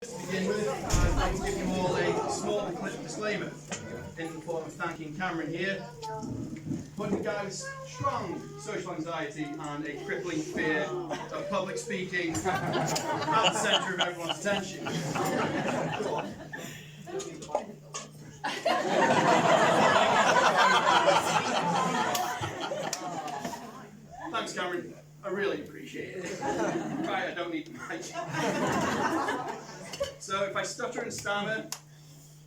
To begin with, I'd like to give you all a small disclaimer in the form of thanking Cameron here. But the guy with strong social anxiety and a crippling fear of public speaking at the centre of everyone's attention. Thanks, Cameron. I really appreciate it. Right, I don't need the mic. So if I stutter and stammer,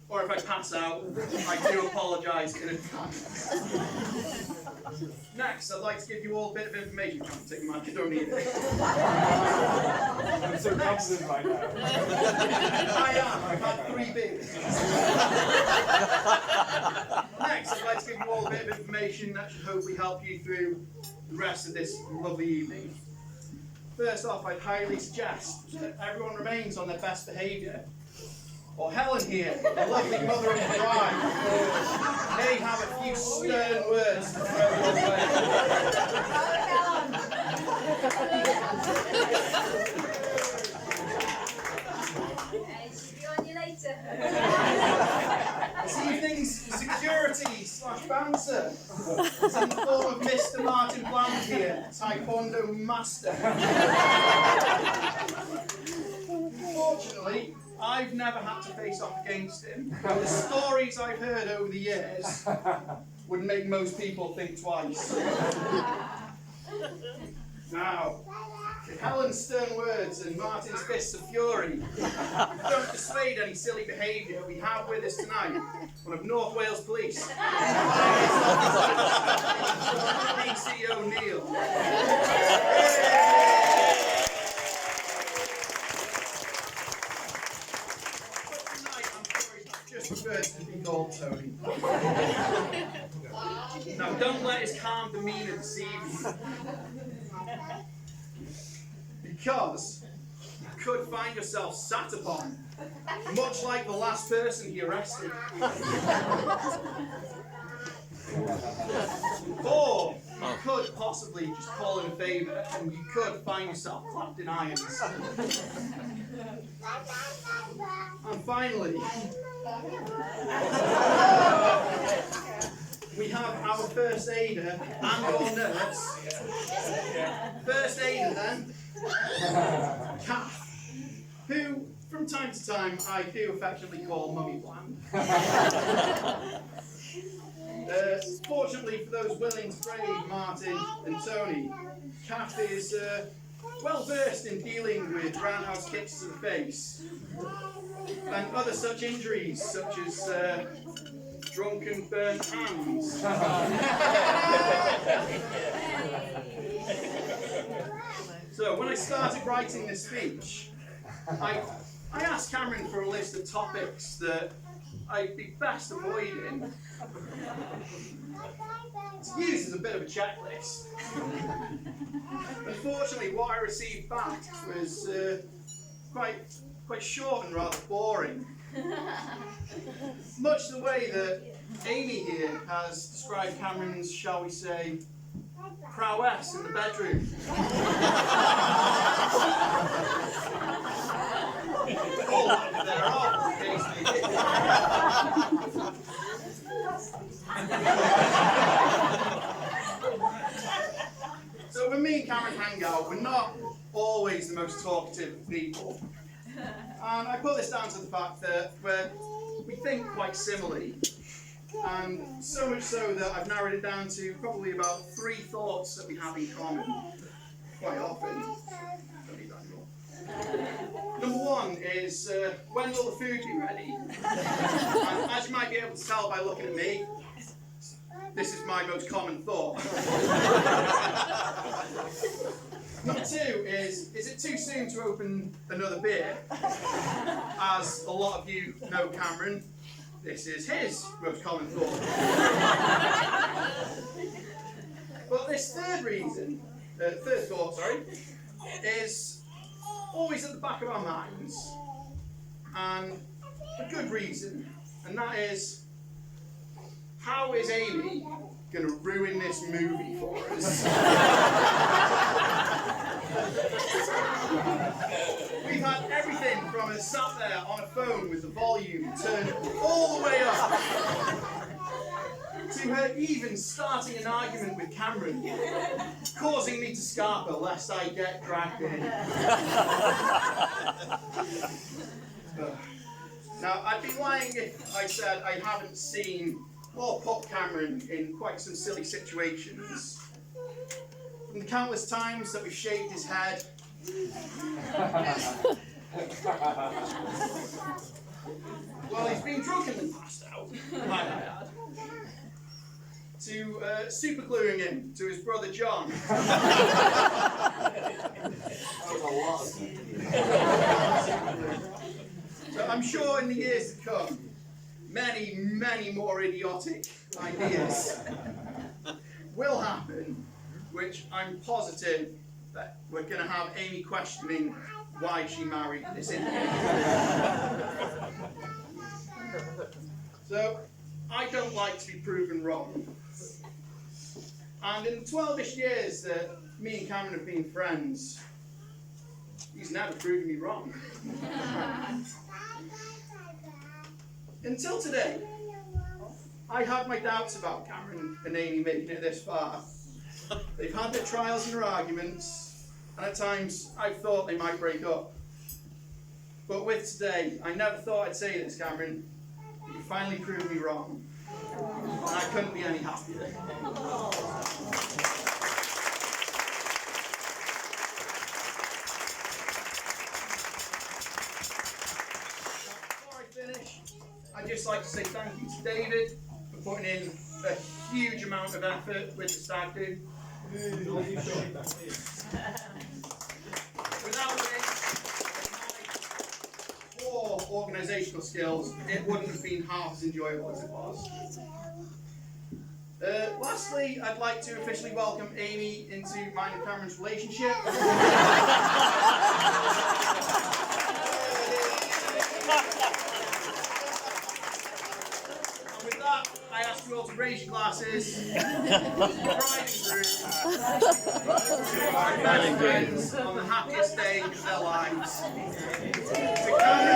or if I pass out, I do apologise in advance. Next, I'd like to give you all a bit of information. Can't take the mic, I don't need it. I'm so confident right now. I am, I've had 3 beers. Next, I'd like to give you all a bit of information that should hopefully help you through the rest of this lovely evening. First off, I'd highly suggest that everyone remains on their best behaviour. Or Helen here, the lovely mother of the bride, may have a few stern words to throw your way. She'll be on you later. This evening's security/bouncer is in the form of Mr. Martin Bland here, Taekwondo master. Fortunately, I've never had to face off against him. The stories I've heard over the years would make most people think twice. Now, if Helen's stern words and Martin's fists of fury don't dissuade any silly behaviour, we have with us tonight one of North Wales Police, DC O'Neill. To be called Tony. Now, don't let his calm demeanour deceive you. Because you could find yourself sat upon, much like the last person he arrested. Or you could possibly just call in a favour and you could find yourself clapped in irons. And finally, we have our first aider and or nurse. First aider then, Kath, who from time to time I do affectionately call Mummy Bland. Fortunately for those willing to brave Martin and Tony, Kath is well versed in dealing with roundhouse kicks to the face and other such injuries, such as drunken burnt hands. So when I started writing this speech, I asked Cameron for a list of topics that I'd be best avoiding. It's used as a bit of a checklist. Unfortunately, what I received back was quite short and rather boring. Much the way that Amy here has described Cameron's, shall we say, prowess in the bedroom. All that thereof, basically. So when me and Cameron hang out, we're not always the most talkative people. And I put this down to the fact that we think quite similarly. And so much so that I've narrowed it down to probably about 3 thoughts that we have in common quite often. Don't need that anymore. Number 1 is, when will the food be ready? And as you might be able to tell by looking at me, this is my most common thought. Number 2 is it too soon to open another beer? As a lot of you know Cameron, this is his most common thought. But this third thought, is always at the back of our minds, and a good reason, and that is, how is Amy going to ruin this movie for us? We've had everything from her sat there on a phone with the volume turned all the way up, to her even starting an argument with Cameron, causing me to scarp her lest I get dragged in. Now, I'd be lying if I said I haven't seen or put Cameron in quite some silly situations. From the countless times that we've shaved his head, well, he's been drunk and then passed out, might I add, to super gluing him to his brother John. So I'm sure in the years to come, many, many more idiotic ideas will happen, which I'm positive that we're going to have Amy questioning why she married this Indian. So, I don't like to be proven wrong. And in the 12-ish years that me and Cameron have been friends, he's never proven me wrong. Until today, I had my doubts about Cameron and Amy making it this far. They've had their trials and their arguments, and at times I've thought they might break up. But with today, I never thought I'd say this, Cameron, but you finally proved me wrong. And I couldn't be any happier. I'd just like to say thank you to David for putting in a huge amount of effort with the stag do. Without it, my poor organisational skills, it wouldn't have been half as enjoyable as it was. Lastly, I'd like to officially welcome Amy into mine and Cameron's relationship. I ask you all to raise your glasses. Riding friends on the happiest day of their lives. To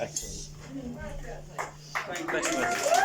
Excellent. Thank you.